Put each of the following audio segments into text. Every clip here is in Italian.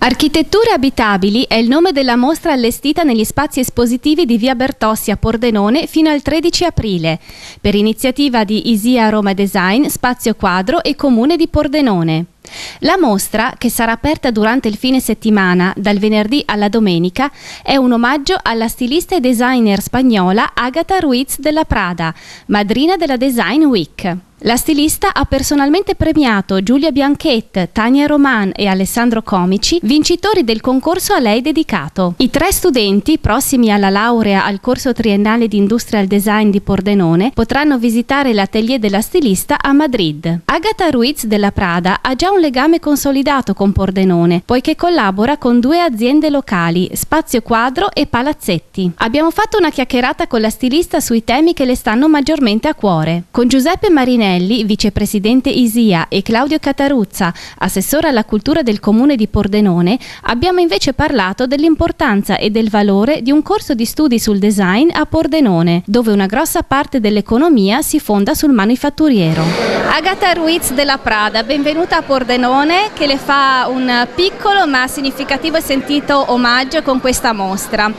Architetture abitabili è il nome della mostra allestita negli spazi espositivi di via Bertossi a Pordenone fino al 13 aprile, per iniziativa di Isia Roma Design, Spazio Quadro e Comune di Pordenone. La mostra, che sarà aperta durante il fine settimana, dal venerdì alla domenica, è un omaggio alla stilista e designer spagnola Ágata Ruiz de la Prada, madrina della Design Week. La stilista ha personalmente premiato Giulia Bianchet, Tania Roman e Alessandro Comici, vincitori del concorso a lei dedicato. I 3 studenti, prossimi alla laurea al corso triennale di Industrial Design di Pordenone, potranno visitare l'atelier della stilista a Madrid. Ágata Ruiz de la Prada ha già un legame consolidato con Pordenone, poiché collabora con 2 aziende locali, Spazio Quadro e Palazzetti. Abbiamo fatto una chiacchierata con la stilista sui temi che le stanno maggiormente a cuore. Con Giuseppe Marinelli, vicepresidente ISIA, e Claudio Cataruzza, assessore alla cultura del comune di Pordenone, abbiamo invece parlato dell'importanza e del valore di un corso di studi sul design a Pordenone, dove una grossa parte dell'economia si fonda sul manifatturiero. Ágata Ruiz de la Prada, benvenuta a Pordenone, che le fa un piccolo ma significativo e sentito omaggio con questa mostra.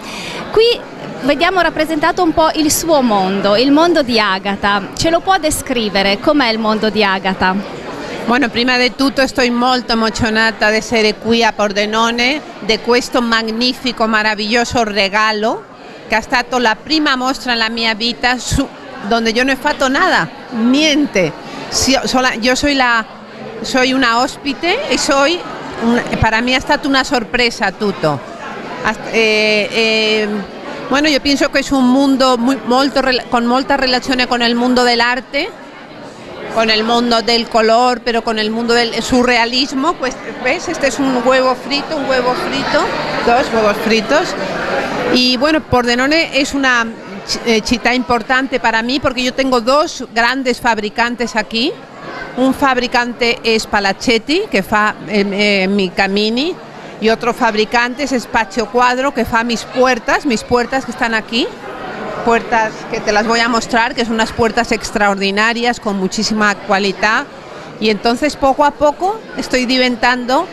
Qui vediamo rappresentato un po' il suo mondo, il mondo di Ágata. Ce lo può descrivere? Com'è il mondo di Ágata? Bueno, prima di tutto estoy molto emozionata di essere qui a Pordenone, di questo magnifico, meraviglioso regalo, che è stata la prima mostra nella mia vita donde yo no he fatto nada, niente. Yo soy una ospite y para mí è stata una sorpresa tutto. Bueno, yo pienso que es un mundo con molta relazione con el mundo del arte, con el mundo del color, pero con el mundo del surrealismo. Pues, ¿ves? Este es un huevo frito, 2 huevos fritos. Y bueno, Pordenone es una città importante para mí porque yo tengo 2 grandes fabricantes aquí. Un fabricante es Palazzetti, que fa mi camini, y otro fabricante es Spazio Quadro, que fa mis puertas que están aquí, puertas que te las voy a mostrar, que son unas puertas extraordinarias con muchísima calidad, y entonces poco a poco estoy diventando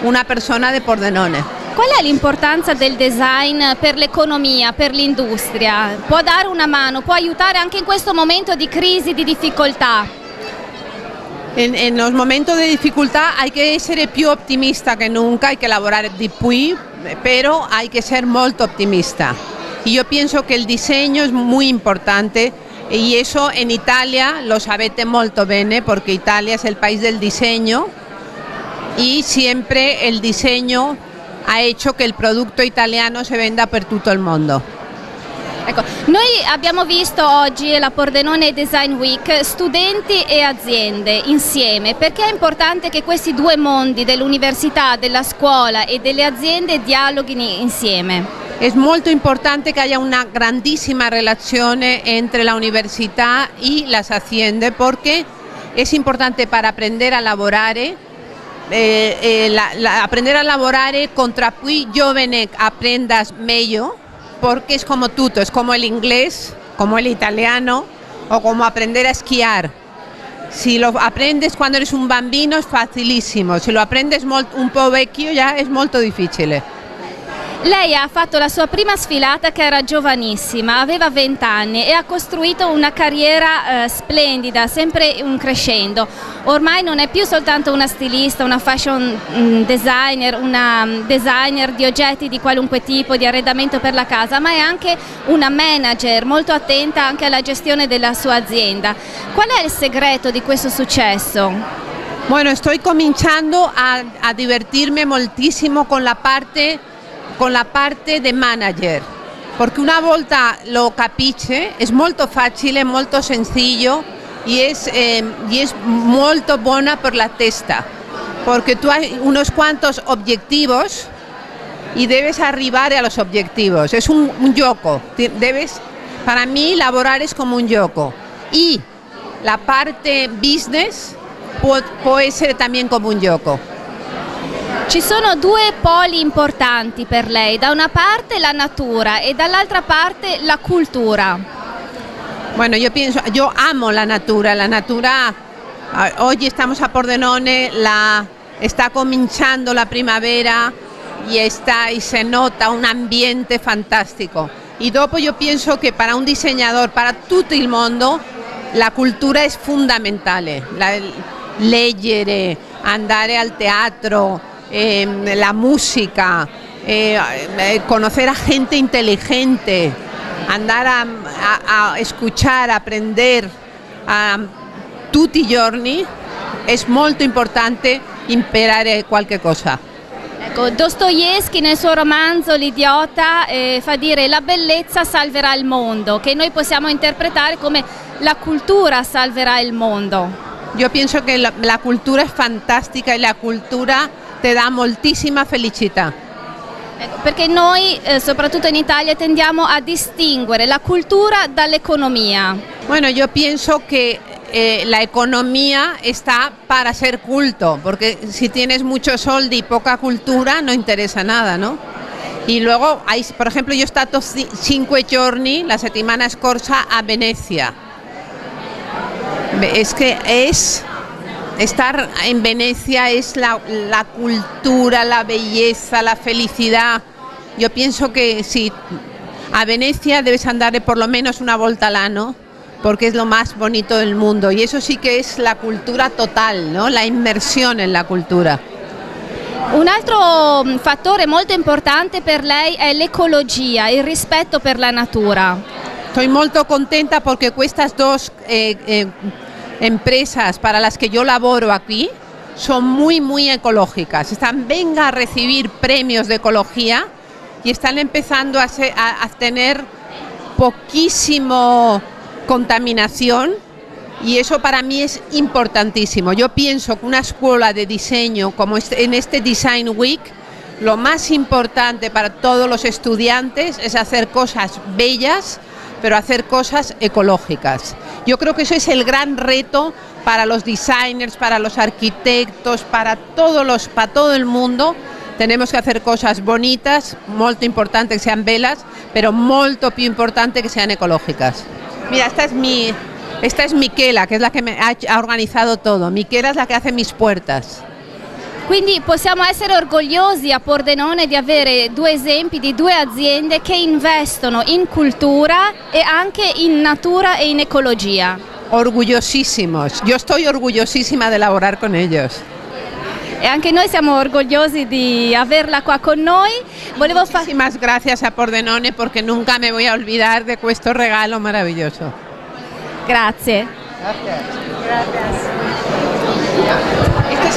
una persona de Pordenone. Qual è l'importanza del design per l'economia, per l'industria? Può dare una mano, può aiutare anche in questo momento di crisi, di difficoltà? En los momentos de dificultad hay que ser più optimista que nunca, hay que lavorare di più, pero hay que ser molto optimista. Y yo pienso que el diseño es muy importante y eso en Italia lo sabete molto bene porque Italia es el país del diseño y siempre el diseño ha hecho que el producto italiano se venda per tutto il mondo. Ecco, noi abbiamo visto oggi alla Pordenone Design Week studenti e aziende insieme. Perché è importante che questi 2 mondi dell'università, della scuola e delle aziende dialoghino insieme? Es molto importante que haya una grandísima relazione entre la università y las aziende porque es importante para aprender a lavorare. Aprender a lavorare contra più giovane aprendas meglio, porque es como tutto, es como el inglés, como el italiano o como aprender a esquiar. Si lo aprendes cuando eres un bambino es facilissimo, si lo aprendes un po' vecchio ya es molto difficile. Lei ha fatto la sua prima sfilata che era giovanissima, aveva 20 anni e ha costruito una carriera splendida, sempre un crescendo. Ormai non è più soltanto una stilista, una fashion designer, una designer di oggetti di qualunque tipo, di arredamento per la casa, ma è anche una manager molto attenta anche alla gestione della sua azienda. Qual è il segreto di questo successo? Bueno, estoy cominciando a divertirme moltissimo con la parte de manager, porque una volta lo capisce es molto facile, molto sencillo y es molto buena por la testa, porque tú hay unos cuantos objetivos y debes arribar a los objetivos, es un gioco, para mí laborar es como un gioco y la parte business puede ser también como un gioco. Ci sono 2 poli importanti per lei, da una parte la natura e dall'altra parte la cultura. Bueno, yo amo la natura, hoy estamos a Pordenone, está cominciando la primavera, y se nota un ambiente fantastico. Y dopo io penso che para un disegnatore, para tutto il mondo, la cultura è fondamentale. Leggere, andare al teatro, la musica, conocer a gente inteligente, andare a escuchar, aprender tutti i giorni, è molto importante imparare qualche cosa. Ecco, Dostoevskij nel suo romanzo L'idiota fa dire la bellezza salverà il mondo, che noi possiamo interpretare come la cultura salverà il mondo. Io penso che la cultura è fantastica e la cultura ti dà moltissima felicità. Ecco, perché noi, soprattutto in Italia, tendiamo a distinguere la cultura dall'economia. Bueno, yo pienso que la economía está para ser culto, porque si tienes mucho soldi y poca cultura no interesa nada, ¿no? Y luego, por ejemplo, yo he stato 5 giorni la settimana scorsa a Venecia. Es que estar en Venecia es la cultura, la belleza, la felicidad. Yo pienso que si a Venecia debes andar por lo menos una volta all'anno, porque es lo más bonito del mundo, y eso sí que es la cultura total, ¿no? La inmersione en la cultura. Un altro fattore molto importante per lei è l'ecologia, il rispetto per la natura. Estoy molto contenta porque estas dos empresas para las que yo laboro aquí son muy ecológicas. Venga a recibir premios de ecología y están empezando a tener poquísimo contaminación, y eso para mí es importantísimo. Yo pienso que una escuela de diseño como en este Design Week, lo más importante para todos los estudiantes es hacer cosas bellas, pero hacer cosas ecológicas. Yo creo que eso es el gran reto para los designers, para los arquitectos, para todo el mundo. Tenemos que hacer cosas bonitas, molto importante que sean bellas, pero molto più importante que sean ecológicas. Mira, esta es Michela, que es la que me ha organizado todo. Michela es la que hace mis puertas. Quindi possiamo essere orgogliosi a Pordenone di avere due esempi di due aziende che investono in cultura e anche in natura e in ecologia. Orgullosísimos. Yo estoy orgullosísima de laborar con ellos. E anche noi siamo orgogliosi di averla qua con noi. Muchísimas gracias a Pordenone, porque nunca me voy a olvidar de questo regalo maravilloso. Grazie. Gracias. Este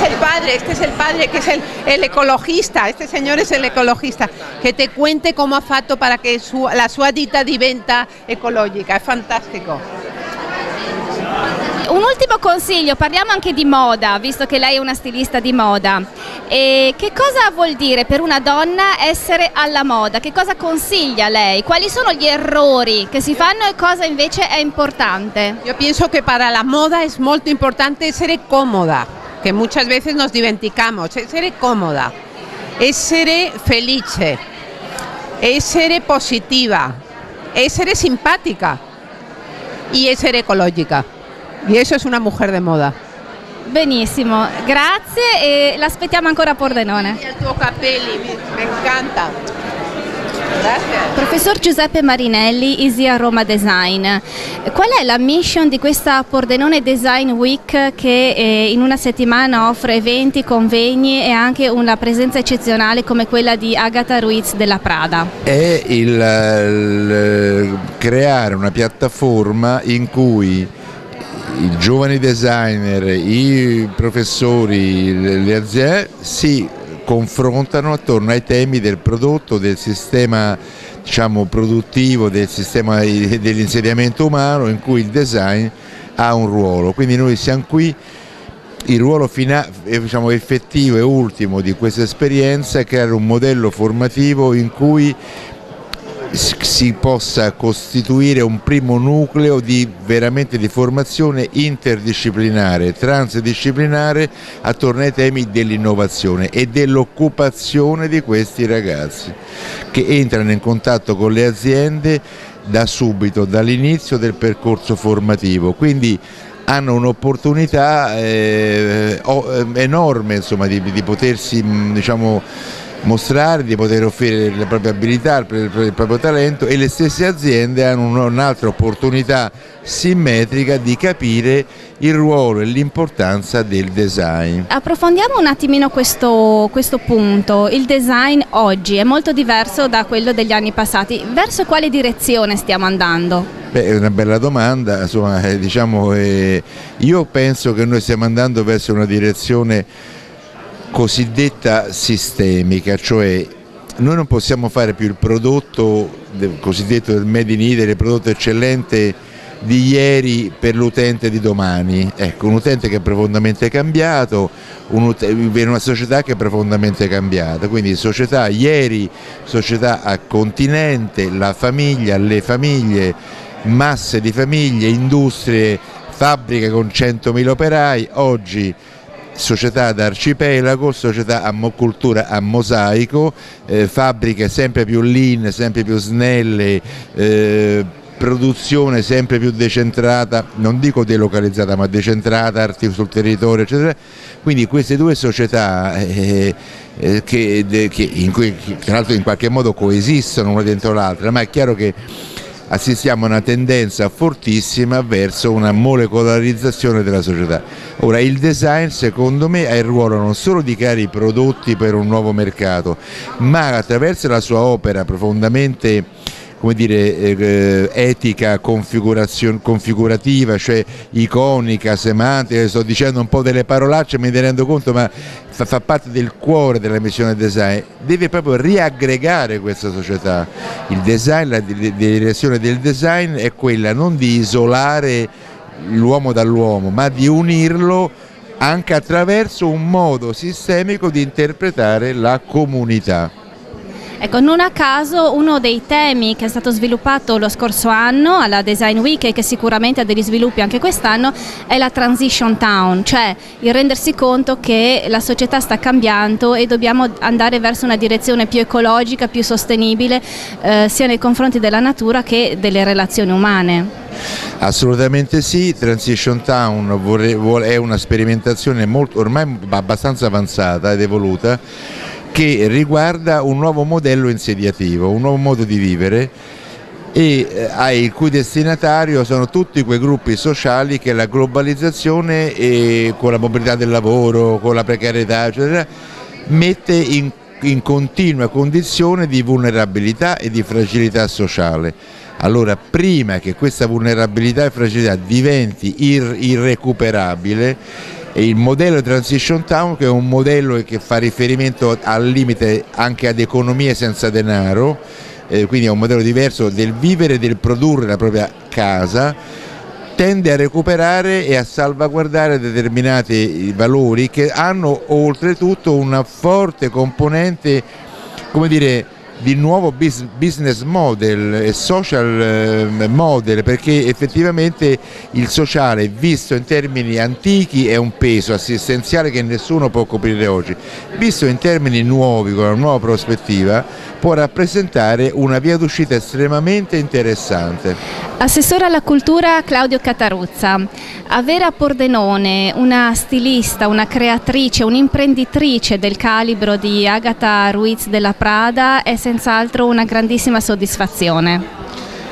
es el padre que es el ecologista. Este señor es el ecologista, que te cuente cómo ha fatto para che la sua ditta diventa ecologica. È fantastico. Un ultimo consiglio, parliamo anche di moda, visto che lei è una stilista di moda. E che cosa vuol dire per una donna essere alla moda? Che cosa consiglia lei? Quali sono gli errori che si fanno e cosa invece è importante? Yo pienso que para la moda es molto importante essere cómoda, que muchas veces nos dimenticamos. Essere cómoda, essere felice, essere positiva, essere simpatica y essere ecologica. Y eso es una mujer de moda. Benissimo, grazie e l'aspettiamo ancora a Pordenone. Y el tuo capelli, me encanta. Grazie. Professor Giuseppe Marinelli, ISIA Roma Design. Qual è la mission di questa Pordenone Design Week che in una settimana offre eventi, convegni e anche una presenza eccezionale come quella di Agatha Ruiz della Prada? È il creare una piattaforma in cui i giovani designer, i professori, le aziende si confrontano attorno ai temi del prodotto, del sistema, diciamo, produttivo, del sistema dell'insediamento umano, in cui il design ha un ruolo. Quindi noi siamo qui, il ruolo diciamo, effettivo e ultimo di questa esperienza è creare un modello formativo in cui si possa costituire un primo nucleo veramente di formazione interdisciplinare, transdisciplinare attorno ai temi dell'innovazione e dell'occupazione di questi ragazzi che entrano in contatto con le aziende da subito, dall'inizio del percorso formativo. Quindi hanno un'opportunità enorme, insomma, di potersi, diciamo, mostrare, di poter offrire le proprie abilità, il proprio talento, e le stesse aziende hanno un'altra opportunità simmetrica di capire il ruolo e l'importanza del design. Approfondiamo un attimino questo punto. Il design oggi è molto diverso da quello degli anni passati. Verso quale direzione stiamo andando? Beh, è una bella domanda, insomma, io penso che noi stiamo andando verso una direzione cosiddetta sistemica, cioè noi non possiamo fare più il prodotto cosiddetto del Made in Italy, il prodotto eccellente di ieri per l'utente di domani. Ecco, un utente che è profondamente cambiato, vive in una società che è profondamente cambiata, quindi società ieri, società a continente, la famiglia, le famiglie, masse di famiglie, industrie, fabbriche con 100.000 operai, oggi società ad arcipelago, società a cultura a mosaico, fabbriche sempre più lean, sempre più snelle, produzione sempre più decentrata, non dico delocalizzata ma decentrata sul territorio, eccetera. Quindi queste due società che tra l'altro in qualche modo coesistono una dentro l'altra, ma è chiaro che assistiamo a una tendenza fortissima verso una molecolarizzazione della società. Ora, il design secondo me ha il ruolo non solo di creare i prodotti per un nuovo mercato, ma attraverso la sua opera profondamente, come dire, etica, configurativa, cioè iconica, semantica, sto dicendo un po' delle parolacce, mi rendo conto, ma fa parte del cuore della missione design, deve proprio riaggregare questa società. Il design, la direzione del design è quella non di isolare l'uomo dall'uomo, ma di unirlo anche attraverso un modo sistemico di interpretare la comunità. Ecco, non a caso uno dei temi che è stato sviluppato lo scorso anno alla Design Week e che sicuramente ha degli sviluppi anche quest'anno è la Transition Town, cioè il rendersi conto che la società sta cambiando e dobbiamo andare verso una direzione più ecologica, più sostenibile, sia nei confronti della natura che delle relazioni umane. Assolutamente sì, Transition Town è una sperimentazione ormai abbastanza avanzata ed evoluta, che riguarda un nuovo modello insediativo, un nuovo modo di vivere, e il cui destinatario sono tutti quei gruppi sociali che la globalizzazione e con la mobilità del lavoro, con la precarietà, eccetera, mette in continua condizione di vulnerabilità e di fragilità sociale. Allora, prima che questa vulnerabilità e fragilità diventi irrecuperabile, e il modello Transition Town, che è un modello che fa riferimento al limite anche ad economie senza denaro, quindi è un modello diverso del vivere e del produrre la propria casa, tende a recuperare e a salvaguardare determinati valori che hanno oltretutto una forte componente, come dire, di nuovo business model e social model, perché effettivamente il sociale, visto in termini antichi, è un peso assistenziale che nessuno può coprire oggi, visto in termini nuovi, con una nuova prospettiva, può rappresentare una via d'uscita estremamente interessante. Assessore alla cultura Claudio Cataruzza, avere a Pordenone una stilista, una creatrice, un'imprenditrice del calibro di Agata Ruiz della Prada è senz'altro una grandissima soddisfazione.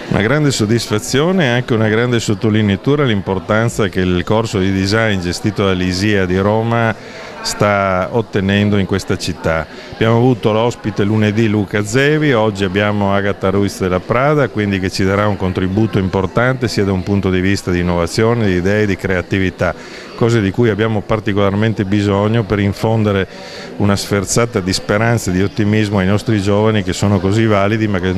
Una grande soddisfazione e anche una grande sottolineatura all'importanza che il corso di design gestito dall'ISIA di Roma sta ottenendo in questa città. Abbiamo avuto l'ospite lunedì Luca Zevi, oggi abbiamo Agata Ruiz della Prada, quindi che ci darà un contributo importante sia da un punto di vista di innovazione, di idee, di creatività, cose di cui abbiamo particolarmente bisogno per infondere una sferzata di speranza e di ottimismo ai nostri giovani, che sono così validi ma che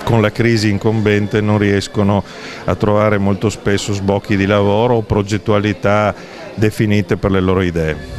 con la crisi incombente non riescono a trovare molto spesso sbocchi di lavoro o progettualità definite per le loro idee.